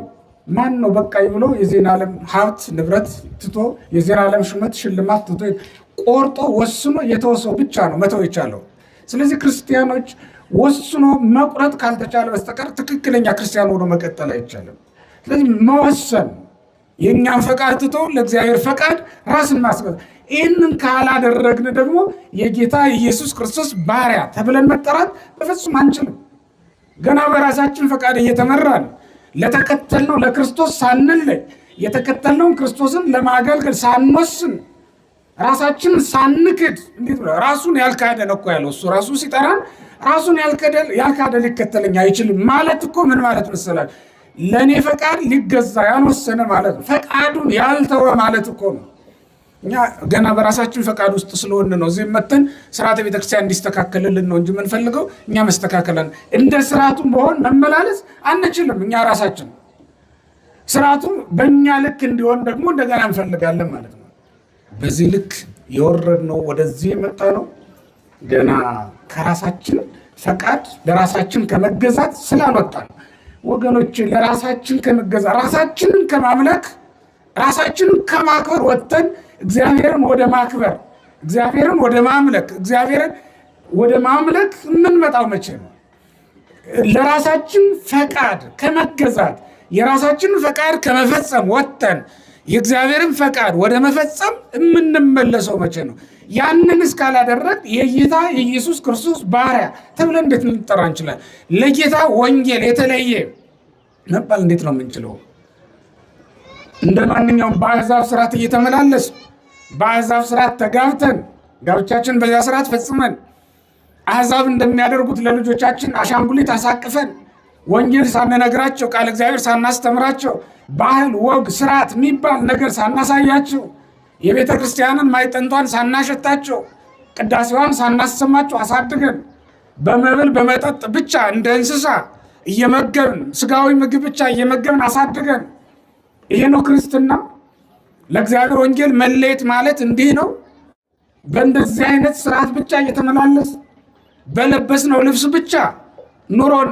ማን ነው በቃኝ ብሎ የዜና ዓለም ሀብት ንብረት ትቶ የዜና ዓለም ሹመት ሽልማት ትቶ ቆርጦ ወስኖ የተወሰው ብቻ ነው መተው የቻለው። ስለዚህ ክርስቲያኖች ወስኖ መቁረጥ ካልተቻለ በስተቀር ትክክለኛ ክርስቲያን ሆኖ መቀጠል አይቻልም። ስለዚህ መወሰን፣ የእኛን ፈቃድ ትቶ ለእግዚአብሔር ፈቃድ ራስን ማስገዛት። ይህንን ካላደረግን ደግሞ የጌታ ኢየሱስ ክርስቶስ ባሪያ ተብለን መጠራት በፍጹም አንችልም። ገና በራሳችን ፈቃድ እየተመራን ለተከተልነው ለክርስቶስ ሳንለይ የተከተልነውን ክርስቶስን ለማገልገል ሳንወስን ራሳችን ሳንክድ፣ እንዴት ብሎ ራሱን ያልካደ ነው እኮ ያለው እሱ ራሱ ሲጠራን ራሱን ያልካደ ሊከተለኝ አይችልም ማለት እኮ ምን ማለት መሰላችሁ? ለእኔ ፈቃድ ሊገዛ ያልወሰነ ማለት ነው። ፈቃዱን ያልተወ ማለት እኮ ነው። እኛ ገና በራሳችን ፈቃድ ውስጥ ስለሆን ነው እዚህ መተን ስርዓተ ቤተክርስቲያን እንዲስተካከልልን ነው እንጂ የምንፈልገው እኛ መስተካከለን እንደ ስርዓቱ መሆን መመላለስ አንችልም። እኛ ራሳችን ስርዓቱ በእኛ ልክ እንዲሆን ደግሞ እንደገና እንፈልጋለን ማለት ነው። በዚህ ልክ የወረድነው ወደዚህ የመጣ ነው ገና ከራሳችን ፈቃድ ለራሳችን ከመገዛት ስላልወጣን ወገኖች፣ ለራሳችን ከመገዛት ራሳችንን ከማምለክ ራሳችንን ከማክበር ወጥተን እግዚአብሔርን ወደ ማክበር፣ እግዚአብሔርን ወደ ማምለክ፣ እግዚአብሔርን ወደ ማምለክ የምንመጣው መቼ ነው? ለራሳችን ፈቃድ ከመገዛት የራሳችንን ፈቃድ ከመፈጸም ወጥተን የእግዚአብሔርን ፈቃድ ወደ መፈጸም የምንመለሰው መቼ ነው? ያንን እስካላደረግ የጌታ የኢየሱስ ክርስቶስ ባሪያ ተብለን እንዴት ልንጠራ እንችላለን? ለጌታ ወንጌል የተለየ መባል እንዴት ነው የምንችለው? እንደ ማንኛውም በአሕዛብ ስርዓት እየተመላለስ በአሕዛብ ስርዓት ተጋብተን ጋብቻችን በዚያ ስርዓት ፈጽመን አሕዛብ እንደሚያደርጉት ለልጆቻችን አሻንጉሊት አሳቅፈን ወንጌል ሳንነግራቸው ቃል እግዚአብሔር ሳናስተምራቸው ባህል፣ ወግ፣ ስርዓት የሚባል ነገር ሳናሳያቸው የቤተ ክርስቲያንን ማይጠንቷን ሳናሸታቸው ቅዳሴዋን ሳናሰማችሁ አሳድገን በመብል በመጠጥ ብቻ እንደ እንስሳ እየመገብን ስጋዊ ምግብ ብቻ እየመገብን አሳድገን። ይሄ ነው ክርስትና? ለእግዚአብሔር ወንጌል መለየት ማለት እንዲህ ነው? በእንደዚህ አይነት ስርዓት ብቻ እየተመላለስ በለበስነው ልብስ ብቻ ኑሮን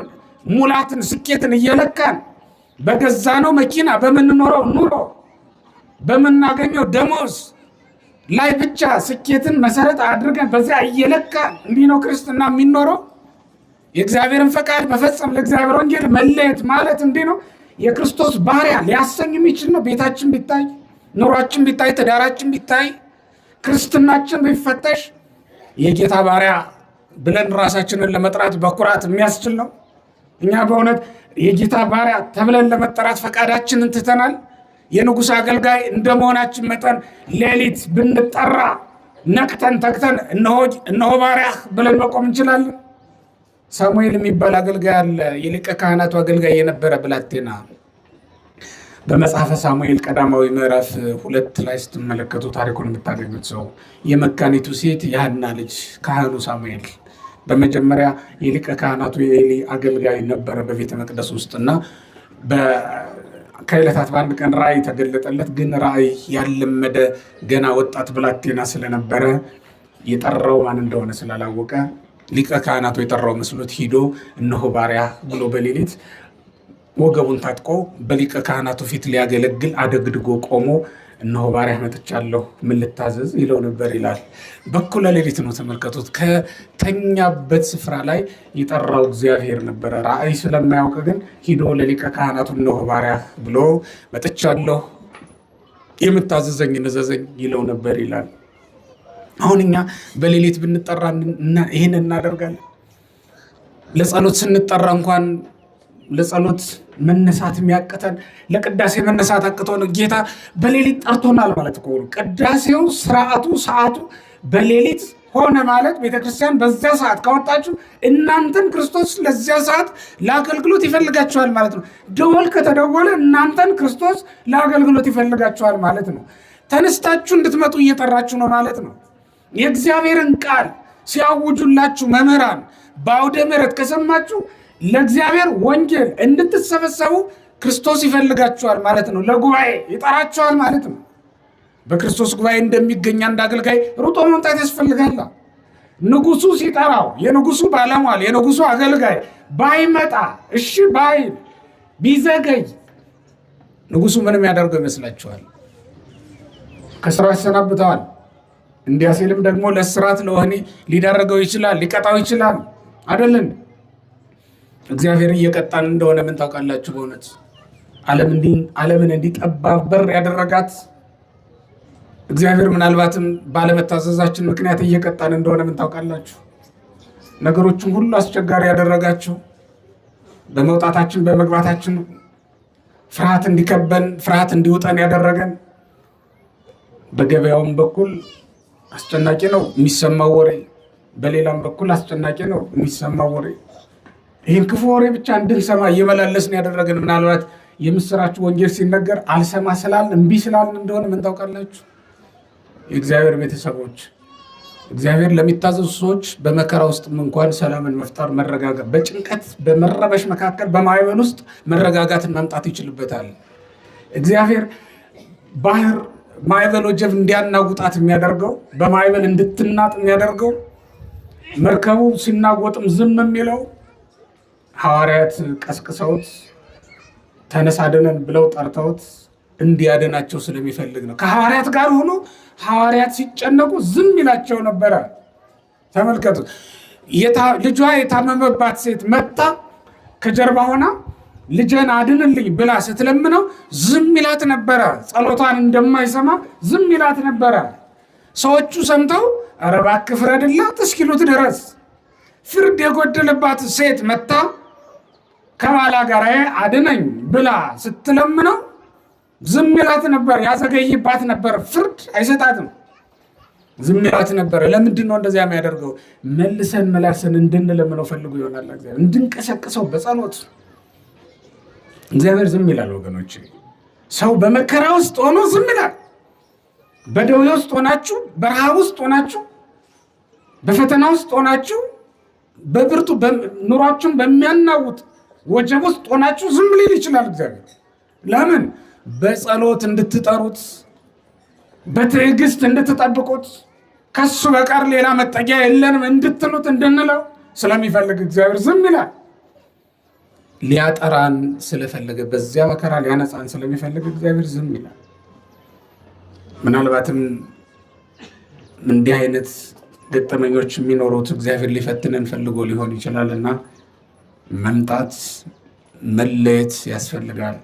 ሙላትን ስኬትን እየለካን በገዛነው መኪና በምንኖረው ኑሮ በምናገኘው ደሞዝ ላይ ብቻ ስኬትን መሰረት አድርገን በዚያ እየለካን እንዲህ ነው ክርስትና የሚኖረው? የእግዚአብሔርን ፈቃድ መፈጸም ለእግዚአብሔር ወንጌል መለየት ማለት እንዲህ ነው? የክርስቶስ ባሪያ ሊያሰኝ የሚችል ነው? ቤታችን ቢታይ፣ ኑሯችን ቢታይ፣ ትዳራችን ቢታይ፣ ክርስትናችን ቢፈተሽ የጌታ ባሪያ ብለን ራሳችንን ለመጥራት በኩራት የሚያስችል ነው? እኛ በእውነት የጌታ ባሪያ ተብለን ለመጠራት ፈቃዳችንን ትተናል? የንጉሥ አገልጋይ እንደመሆናችን መጠን ሌሊት ብንጠራ ነቅተን ተግተን እነሆ ባሪያህ ብለን መቆም እንችላለን? ሳሙኤል የሚባል አገልጋይ አለ። የሊቀ ካህናቱ አገልጋይ የነበረ ብላቴና በመጽሐፈ ሳሙኤል ቀዳማዊ ምዕራፍ 2 ላይ ስትመለከቱ ታሪኩን የምታገኙት ሰው የመካኒቱ ሴት የሐና ልጅ ካህኑ ሳሙኤል በመጀመሪያ የሊቀ ካህናቱ የኤሊ አገልጋይ ነበረ በቤተ መቅደስ ውስጥና ከዕለታት በአንድ ቀን ራእይ ተገለጠለት። ግን ራእይ ያለመደ ገና ወጣት ብላቴና ስለነበረ የጠራው ማን እንደሆነ ስላላወቀ ሊቀ ካህናቱ የጠራው መስሎት ሂዶ እነሆ ባሪያ ብሎ በሌሊት ወገቡን ታጥቆ በሊቀ ካህናቱ ፊት ሊያገለግል አደግድጎ ቆሞ እነሆ ባሪያ መጥቻለሁ ምን ልታዘዝ ይለው ነበር ይላል። በኩለ ሌሊት ነው። ተመልከቱት። ከተኛበት ስፍራ ላይ የጠራው እግዚአብሔር ነበረ። ራእይ ስለማያውቅ ግን ሂዶ ለሊቀ ካህናቱ እነሆ ባሪያ ብሎ መጥቻለሁ የምታዘዘኝ ንዘዘኝ ይለው ነበር ይላል። አሁን እኛ በሌሊት ብንጠራ ይህን እናደርጋለን። ለጸሎት ስንጠራ እንኳን ለጸሎት መነሳት የሚያቅተን ለቅዳሴ መነሳት አቅቶን ጌታ በሌሊት ጠርቶናል ማለት እኮ ነው። ቅዳሴው ስርዓቱ ሰዓቱ በሌሊት ሆነ ማለት ቤተክርስቲያን በዚያ ሰዓት ካወጣችሁ እናንተን ክርስቶስ ለዚያ ሰዓት ለአገልግሎት ይፈልጋችኋል ማለት ነው። ደወል ከተደወለ እናንተን ክርስቶስ ለአገልግሎት ይፈልጋችኋል ማለት ነው። ተነስታችሁ እንድትመጡ እየጠራችሁ ነው ማለት ነው። የእግዚአብሔርን ቃል ሲያውጁላችሁ መምህራን በአውደ ምሕረት ከሰማችሁ ለእግዚአብሔር ወንጌል እንድትሰበሰቡ ክርስቶስ ይፈልጋችኋል ማለት ነው። ለጉባኤ ይጠራችኋል ማለት ነው። በክርስቶስ ጉባኤ እንደሚገኝ አንድ አገልጋይ ሩጦ መምጣት ያስፈልጋል። ንጉሱ ሲጠራው የንጉሱ ባለሟል የንጉሱ አገልጋይ ባይመጣ እሺ ባይል ቢዘገይ ንጉሱ ምንም ያደርገው ይመስላችኋል? ከስራው ያሰናብተዋል። እንዲያ ሲልም ደግሞ ለእስራት ለወህኒ ሊዳረገው ይችላል፣ ሊቀጣው ይችላል። አይደለም? እግዚአብሔር እየቀጣን እንደሆነ ምን ታውቃላችሁ? በእውነት ዓለምን እንዲጠባብ በር ያደረጋት እግዚአብሔር ምናልባትም ባለመታዘዛችን ምክንያት እየቀጣን እንደሆነ ምን ታውቃላችሁ? ነገሮችን ሁሉ አስቸጋሪ ያደረጋችሁ በመውጣታችን በመግባታችን ፍርሃት እንዲከበን ፍርሃት እንዲውጠን ያደረገን በገበያውም በኩል አስጨናቂ ነው የሚሰማው ወሬ፣ በሌላም በኩል አስጨናቂ ነው የሚሰማው ወሬ። ይህን ክፉ ወሬ ብቻ እንድንሰማ እየመላለስን ያደረገን ምናልባት የምስራችሁ ወንጌል ሲነገር አልሰማ ስላልን እምቢ ስላልን እንደሆነ ምን ታውቃላችሁ? የእግዚአብሔር ቤተሰቦች እግዚአብሔር ለሚታዘዙ ሰዎች በመከራ ውስጥም እንኳን ሰላምን መፍጠር መረጋጋት፣ በጭንቀት በመረበሽ መካከል በማዕበል ውስጥ መረጋጋትን ማምጣት ይችልበታል። እግዚአብሔር ባህር ማዕበል ወጀብ እንዲያናውጣት የሚያደርገው በማዕበል እንድትናጥ የሚያደርገው መርከቡ ሲናወጥም ዝም የሚለው ሐዋርያት ቀስቅሰውት ተነስ አድነን ብለው ጠርተውት እንዲያድናቸው ስለሚፈልግ ነው። ከሐዋርያት ጋር ሆኖ ሐዋርያት ሲጨነቁ ዝም ይላቸው ነበረ። ተመልከቱ። ልጇ የታመመባት ሴት መጣ ከጀርባ ሆና ልጄን አድንልኝ ብላ ስትለምነው ዝም ይላት ነበረ። ጸሎቷን እንደማይሰማ ዝም ይላት ነበረ። ሰዎቹ ሰምተው ኧረ እባክህ ፍረድላት እስኪሉት ድረስ ፍርድ የጎደለባት ሴት መጣ ከባላ ጋር አድነኝ ብላ ስትለምነው ዝም ይላት ነበር፣ ያዘገይባት ነበር፣ ፍርድ አይሰጣትም፣ ዝም ይላት ነበር። ለምንድን ነው እንደዚያ የሚያደርገው? መልሰን መላልሰን እንድንለምነው ፈልጎ ይሆናል። እግዚአብሔር እንድንቀሰቅሰው በጸሎት እግዚአብሔር ዝም ይላል። ወገኖች ሰው በመከራ ውስጥ ሆኖ ዝም ይላል። በደዌ ውስጥ ሆናችሁ በረሃብ ውስጥ ሆናችሁ በፈተና ውስጥ ሆናችሁ በብርቱ ኑሯችሁን በሚያናውጥ ወጀብ ውስጥ ሆናችሁ ዝም ሊል ይችላል እግዚአብሔር። ለምን? በጸሎት እንድትጠሩት፣ በትዕግስት እንድትጠብቁት፣ ከሱ በቀር ሌላ መጠጊያ የለንም እንድትሉት እንድንለው ስለሚፈልግ እግዚአብሔር ዝም ይላል። ሊያጠራን ስለፈለገ፣ በዚያ መከራ ሊያነጻን ስለሚፈልግ እግዚአብሔር ዝም ይላል። ምናልባትም እንዲህ አይነት ገጠመኞች የሚኖሩት እግዚአብሔር ሊፈትነን ፈልጎ ሊሆን ይችላልና መምጣት መለየት ያስፈልጋል።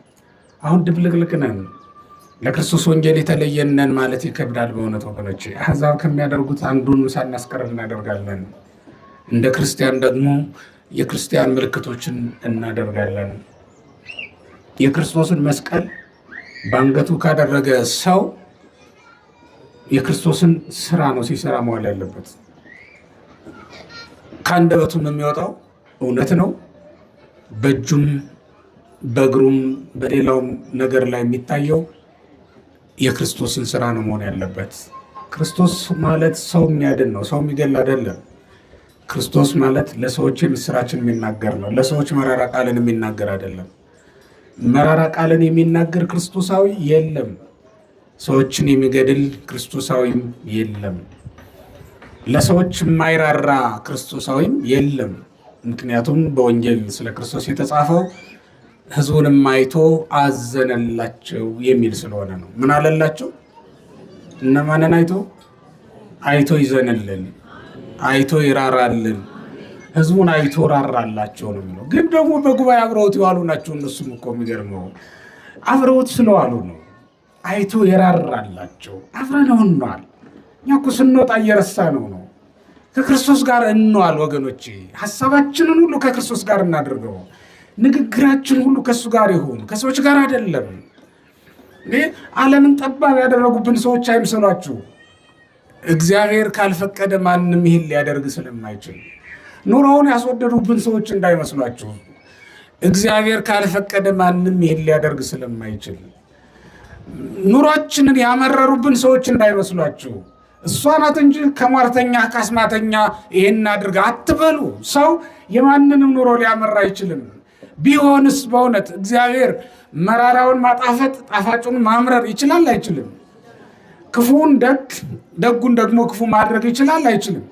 አሁን ድብልቅልቅ ነን። ለክርስቶስ ወንጌል የተለየነን ማለት ይከብዳል በእውነት ወገኖች። አሕዛብ ከሚያደርጉት አንዱን ሳናስቀር እናደርጋለን። እንደ ክርስቲያን ደግሞ የክርስቲያን ምልክቶችን እናደርጋለን። የክርስቶስን መስቀል በአንገቱ ካደረገ ሰው የክርስቶስን ስራ ነው ሲሰራ መዋል ያለበት። ከአንደበቱም የሚወጣው እውነት ነው። በእጁም በእግሩም በሌላውም ነገር ላይ የሚታየው የክርስቶስን ስራ ነው መሆን ያለበት። ክርስቶስ ማለት ሰው የሚያድን ነው፣ ሰው የሚገል አይደለም። ክርስቶስ ማለት ለሰዎች የምስራችን የሚናገር ነው፣ ለሰዎች መራራ ቃልን የሚናገር አይደለም። መራራ ቃልን የሚናገር ክርስቶሳዊ የለም። ሰዎችን የሚገድል ክርስቶሳዊም የለም። ለሰዎች የማይራራ ክርስቶሳዊም የለም። ምክንያቱም በወንጌል ስለ ክርስቶስ የተጻፈው ሕዝቡንም አይቶ አዘነላቸው የሚል ስለሆነ ነው። ምን አለላቸው? እነማንን አይቶ? አይቶ ይዘንልን፣ አይቶ ይራራልን፣ ሕዝቡን አይቶ ራራላቸው ነው የሚለው። ግን ደግሞ በጉባኤ አብረውት የዋሉ ናቸው። እነሱም እኮ የሚገርመው አብረውት ስለዋሉ ነው። አይቶ የራራላቸው አብረነው እንዋል። እኛ እኮ ስንወጣ እየረሳ ነው። ከክርስቶስ ጋር እንዋል ወገኖቼ። ሀሳባችንን ሁሉ ከክርስቶስ ጋር እናድርገው። ንግግራችን ሁሉ ከእሱ ጋር ይሁን፣ ከሰዎች ጋር አይደለም። ዓለምን ጠባብ ያደረጉብን ሰዎች አይምሰሏችሁ። እግዚአብሔር ካልፈቀደ ማንም ይህን ሊያደርግ ስለማይችል ኑሮውን ያስወደዱብን ሰዎች እንዳይመስሏችሁ። እግዚአብሔር ካልፈቀደ ማንም ይህን ሊያደርግ ስለማይችል ኑሯችንን ያመረሩብን ሰዎች እንዳይመስሏችሁ። እሷ ናት እንጂ ከሟርተኛ ከአስማተኛ ይሄን አድርግ አትበሉ። ሰው የማንንም ኑሮ ሊያመራ አይችልም። ቢሆንስ በእውነት እግዚአብሔር መራራውን ማጣፈጥ ጣፋጩን ማምረር ይችላል? አይችልም? ክፉን ደግ ደጉን ደግሞ ክፉ ማድረግ ይችላል? አይችልም?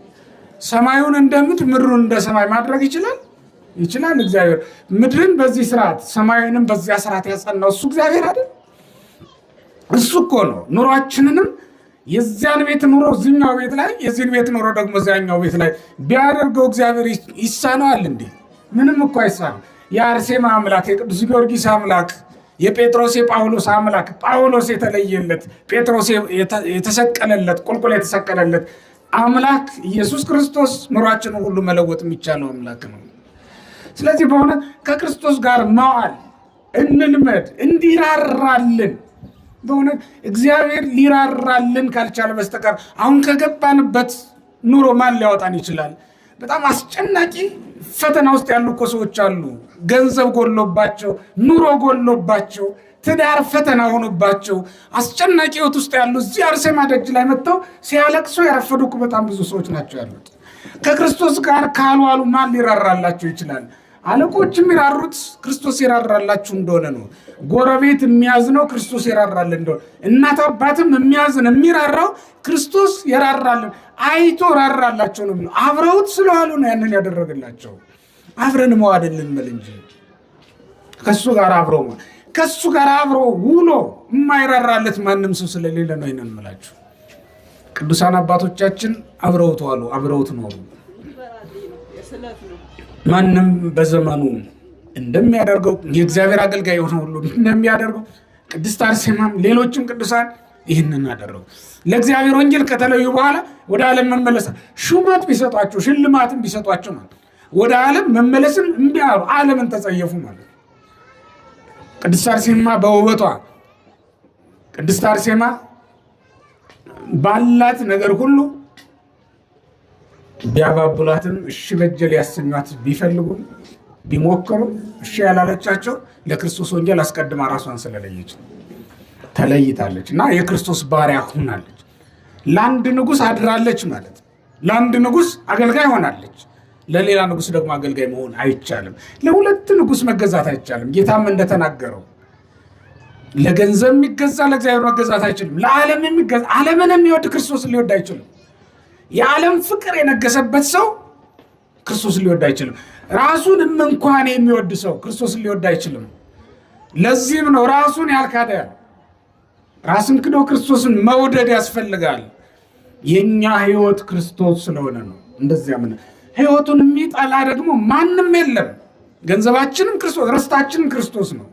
ሰማዩን እንደ ምድር ምድሩን እንደ ሰማይ ማድረግ ይችላል? ይችላል። እግዚአብሔር ምድርን በዚህ ስርዓት ሰማዩንም በዚያ ስርዓት ያጸናው እሱ እግዚአብሔር አይደል? እሱ እኮ ነው። ኑሯችንንም የዚያን ቤት ኑሮ እዚኛው ቤት ላይ፣ የዚህን ቤት ኑሮ ደግሞ እዚያኛው ቤት ላይ ቢያደርገው እግዚአብሔር ይሳነዋል እንዴ? ምንም እኮ አይሳነው። የአርሴማ አምላክ፣ የቅዱስ ጊዮርጊስ አምላክ፣ የጴጥሮስ የጳውሎስ አምላክ፣ ጳውሎስ የተለየለት፣ ጴጥሮስ የተሰቀለለት፣ ቁልቁል የተሰቀለለት አምላክ ኢየሱስ ክርስቶስ ኑሯችንን ሁሉ መለወጥ የሚቻለው አምላክ ነው። ስለዚህ በእውነት ከክርስቶስ ጋር መዋል እንልመድ፣ እንዲራራልን። በእውነት እግዚአብሔር ሊራራልን ካልቻለ በስተቀር አሁን ከገባንበት ኑሮ ማን ሊያወጣን ይችላል? በጣም አስጨናቂ ፈተና ውስጥ ያሉ እኮ ሰዎች አሉ። ገንዘብ ጎሎባቸው፣ ኑሮ ጎሎባቸው፣ ትዳር ፈተና ሆኖባቸው አስጨናቂ ሕይወት ውስጥ ያሉ እዚህ አርሴማ ደጅ ላይ መጥተው ሲያለቅሱ ያረፈዱ እኮ በጣም ብዙ ሰዎች ናቸው ያሉት። ከክርስቶስ ጋር ካልዋሉ ማን ሊራራላቸው ይችላል? አለቆች የሚራሩት ክርስቶስ የራራላችሁ እንደሆነ ነው። ጎረቤት የሚያዝነው ክርስቶስ የራራል እንደሆነ፣ እናት አባትም የሚያዝን የሚራራው ክርስቶስ የራራልን አይቶ ራራላቸው ነው። አብረውት ስለዋሉ ነው ያንን ያደረግላቸው። አብረን መዋል እንመል እንጂ ከሱ ጋር አብሮ ውሎ የማይራራለት ማንም ሰው ስለሌለ ነው ይንን እምላችሁ። ቅዱሳን አባቶቻችን አብረውት ዋሉ፣ አብረውት ኖሩ። ማንም በዘመኑ እንደሚያደርገው የእግዚአብሔር አገልጋይ የሆነ ሁሉ እንደሚያደርገው ቅድስት አርሴማም ሌሎችም ቅዱሳን ይህንን አደረጉ። ለእግዚአብሔር ወንጌል ከተለዩ በኋላ ወደ ዓለም መመለስ ሹመት ቢሰጧቸው ሽልማትን ቢሰጧቸው ማለት ወደ ዓለም መመለስን እምቢ አሉ። ዓለምን ተጸየፉ ማለት ነው። ቅድስት አርሴማ በውበቷ ቅድስት አርሴማ ባላት ነገር ሁሉ ቢያባብሏትም እሺ በጀ ሊያሰኟት ቢፈልጉም ቢሞክሩም እሺ ያላለቻቸው ለክርስቶስ ወንጌል አስቀድማ ራሷን ስለለየች ተለይታለች እና የክርስቶስ ባሪያ ሆናለች። ለአንድ ንጉሥ አድራለች ማለት ለአንድ ንጉሥ አገልጋይ ሆናለች። ለሌላ ንጉሥ ደግሞ አገልጋይ መሆን አይቻልም። ለሁለት ንጉሥ መገዛት አይቻልም። ጌታም እንደተናገረው ለገንዘብ የሚገዛ ለእግዚአብሔር መገዛት አይችልም። ለዓለም የሚገዛ ዓለምን የሚወድ ክርስቶስን ሊወድ አይችልም። የዓለም ፍቅር የነገሰበት ሰው ክርስቶስን ሊወድ አይችልም። ራሱንም እንኳን የሚወድ ሰው ክርስቶስን ሊወድ አይችልም። ለዚህም ነው ራሱን ያልካደ ራስን ክዶ ክርስቶስን መውደድ ያስፈልጋል። የኛ ሕይወት ክርስቶስ ስለሆነ ነው። እንደዚያ ምን ሕይወቱን የሚጠላ ደግሞ ማንም የለም። ገንዘባችንም ክርስቶስ፣ ርስታችንም ክርስቶስ ነው።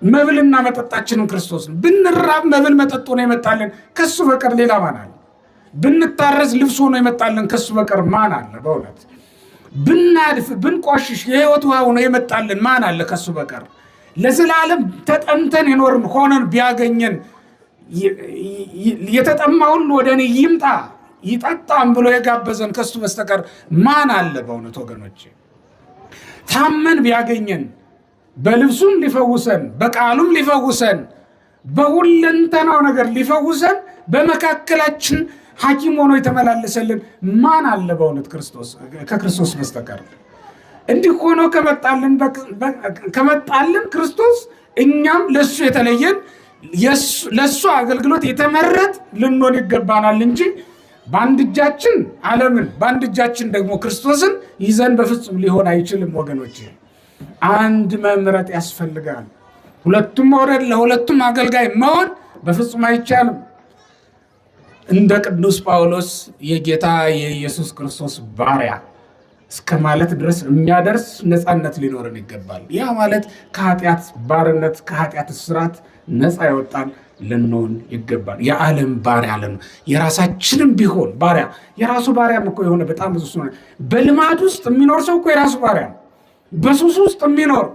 መብልና መጠጣችንም ክርስቶስ ነው። ብንራብ መብል መጠጥ ሆኖ የመጣልን ከሱ በቀር ሌላ ማን አለ? ብንታረዝ ልብስ ሆኖ የመጣልን ከሱ በቀር ማን አለ? በእውነት ብናድፍ ብንቆሽሽ የሕይወት ውሃ ሆኖ የመጣልን ማን አለ ከሱ በቀር? ለዘላለም ተጠምተን የኖርን ሆነን ቢያገኘን የተጠማ ሁሉ ወደ እኔ ይምጣ ይጠጣም ብሎ የጋበዘን ከሱ በስተቀር ማን አለ? በእውነት ወገኖቼ ታመን ቢያገኘን በልብሱም ሊፈውሰን በቃሉም ሊፈውሰን በሁለንተናው ነገር ሊፈውሰን በመካከላችን ሐኪም ሆኖ የተመላለሰልን ማን አለ? በእውነት ከክርስቶስ በስተቀር። እንዲህ ሆኖ ከመጣልን ክርስቶስ እኛም ለሱ የተለየን ለሱ አገልግሎት የተመረጥ ልንሆን ይገባናል እንጂ በአንድ እጃችን ዓለምን በአንድ እጃችን ደግሞ ክርስቶስን ይዘን በፍጹም ሊሆን አይችልም ወገኖች። አንድ መምረጥ ያስፈልጋል። ሁለቱም መውረድ ለሁለቱም አገልጋይ መሆን በፍጹም አይቻልም። እንደ ቅዱስ ጳውሎስ የጌታ የኢየሱስ ክርስቶስ ባሪያ እስከ ማለት ድረስ የሚያደርስ ነፃነት ሊኖረን ይገባል። ያ ማለት ከኃጢአት ባርነት ከኃጢአት እስራት ነፃ ያወጣን ልንሆን ይገባል። የዓለም ባሪያ ለን የራሳችንም ቢሆን ባሪያ የራሱ ባሪያም እኮ የሆነ በጣም ብዙ ስለሆነ በልማድ ውስጥ የሚኖር ሰው እኮ የራሱ ባሪያ ነው። በሱስ ውስጥ የሚኖር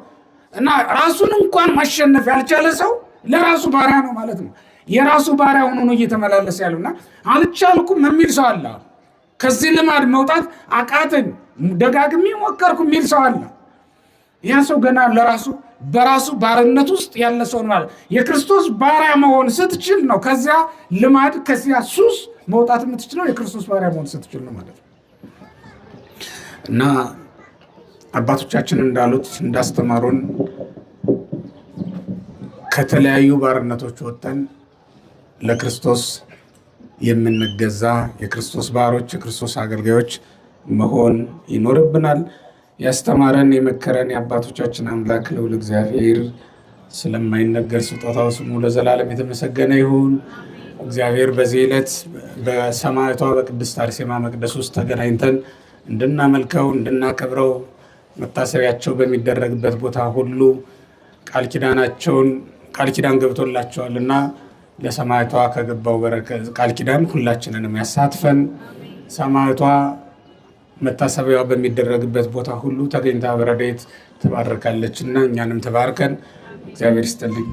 እና ራሱን እንኳን ማሸነፍ ያልቻለ ሰው ለራሱ ባሪያ ነው ማለት ነው። የራሱ ባሪያ ሆኖ ነው እየተመላለሰ ያለውና አልቻልኩም የሚል ሰው አለ። ከዚህ ልማድ መውጣት አቃተኝ ደጋግሜ ሞከርኩ የሚል ሰው አለ። ያ ሰው ገና በራሱ ባርነት ውስጥ ያለ ሰው ማለት የክርስቶስ ባሪያ መሆን ስትችል ነው ከዚያ ልማድ ከዚያ ሱስ መውጣት የምትችለው የክርስቶስ ባሪያ መሆን ስትችል ነው ማለት ነው። እና አባቶቻችን እንዳሉት እንዳስተማሩን ከተለያዩ ባርነቶች ወጥተን ለክርስቶስ የምንገዛ የክርስቶስ ባሮች የክርስቶስ አገልጋዮች መሆን ይኖርብናል። ያስተማረን የመከረን የአባቶቻችን አምላክ ልዑል እግዚአብሔር ስለማይነገር ስጦታው ስሙ ለዘላለም የተመሰገነ ይሁን። እግዚአብሔር በዚህ ዕለት በሰማዕቷ በቅድስት አርሴማ መቅደስ ውስጥ ተገናኝተን እንድናመልከው እንድናከብረው መታሰቢያቸው በሚደረግበት ቦታ ሁሉ ቃል ኪዳን ገብቶላቸዋልና ለሰማዕቷ ከገባው በረከት ቃል ኪዳን ሁላችንንም ያሳትፈን። ሰማዕቷ መታሰቢያዋ በሚደረግበት ቦታ ሁሉ ተገኝታ በረድኤት ትባርካለችና እኛንም ትባርከን። እግዚአብሔር ይስጥልኝ።